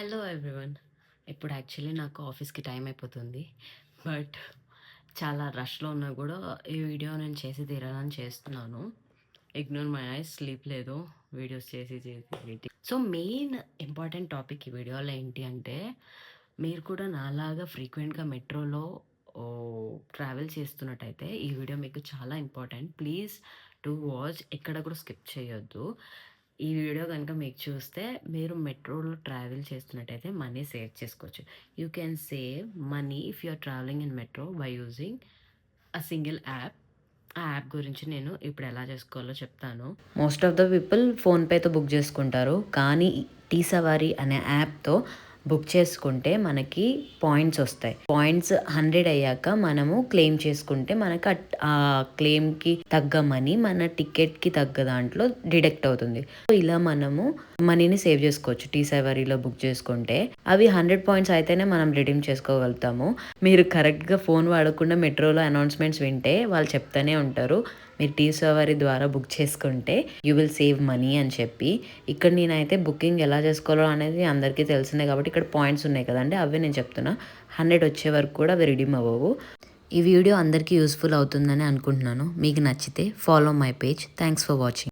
Hello everyone. ఇప్పుడు actually నాకు ఆఫీస్‌కి టైం అయిపోతుంది. బట్ చాలా రష్‌లో ఉన్నా గూడా ఈ వీడియో నేను చేసి తీరాలని చేస్తున్నాను. ఇగ్నోర్ మై ఐస్, స్లీప్ లేదు. వీడియోస్ చేసి చేసి సో మెయిన్ ఇంపార్టెంట్ టాపిక్ ఈ వీడియోలో ఏంటి అంటే, మీరు కూడా నాలాగా ఫ్రీక్వెంట్‌గా మెట్రోలో ట్రావెల్ చేస్తున్నట్టయితే ఈ వీడియో మీకు చాలా ఇంపార్టెంట్. Please do watch. ఎక్కడ కూడా స్కిప్ చేయొద్దు. ఈ వీడియో కనుక మీకు చూస్తే మీరు మెట్రోలో ట్రావెల్ చేస్తున్నట్టయితే మనీ సేవ్ చేసుకోవచ్చు. You can save money if you are travelling in metro by using a single app. ఆ యాప్ గురించి నేను ఇప్పుడు ఎలా చేసుకోవాలో చెప్తాను. మోస్ట్ ఆఫ్ ద పీపుల్ ఫోన్పేతో బుక్ చేసుకుంటారు, కానీ టీ సవారీ అనే యాప్తో బుక్ చేసుకుంటే మనకి పాయింట్స్ వస్తాయి. పాయింట్స్ 100 అయ్యాక మనము క్లెయిమ్ చేసుకుంటే మనకు ఆ క్లెయిమ్కి తగ్గ మనీ మన టికెట్కి తగ్గ దాంట్లో డిడక్ట్ అవుతుంది. సో ఇలా మనము మనీని సేవ్ చేసుకోవచ్చు టీ సవారీలో బుక్ చేసుకుంటే. అవి 100 పాయింట్స్ అయితేనే మనం రిడీమ్ చేసుకోగలుగుతాము. మీరు కరెక్ట్గా ఫోన్ వాడకుండా మెట్రోలో అనౌన్స్మెంట్స్ వింటే వాళ్ళు చెప్తానే ఉంటారు, మీరు టీ సవారీ ద్వారా బుక్ చేసుకుంటే యూ విల్ సేవ్ మనీ అని చెప్పి. ఇక్కడ నేనైతే బుకింగ్ ఎలా చేసుకోవాలో అనేది అందరికీ తెలిసిందే కాబట్టి ఇక్కడ పాయింట్స్ ఉన్నాయి కదండి, అవే నేను చెప్తున్నా. 100 వచ్చే వరకు కూడా అవి రిడీమ్ అవ్వవు. ఈ వీడియో అందరికీ యూస్ఫుల్ అవుతుందని అనుకుంటున్నాను. మీకు నచ్చితే follow my page. Thanks for watching.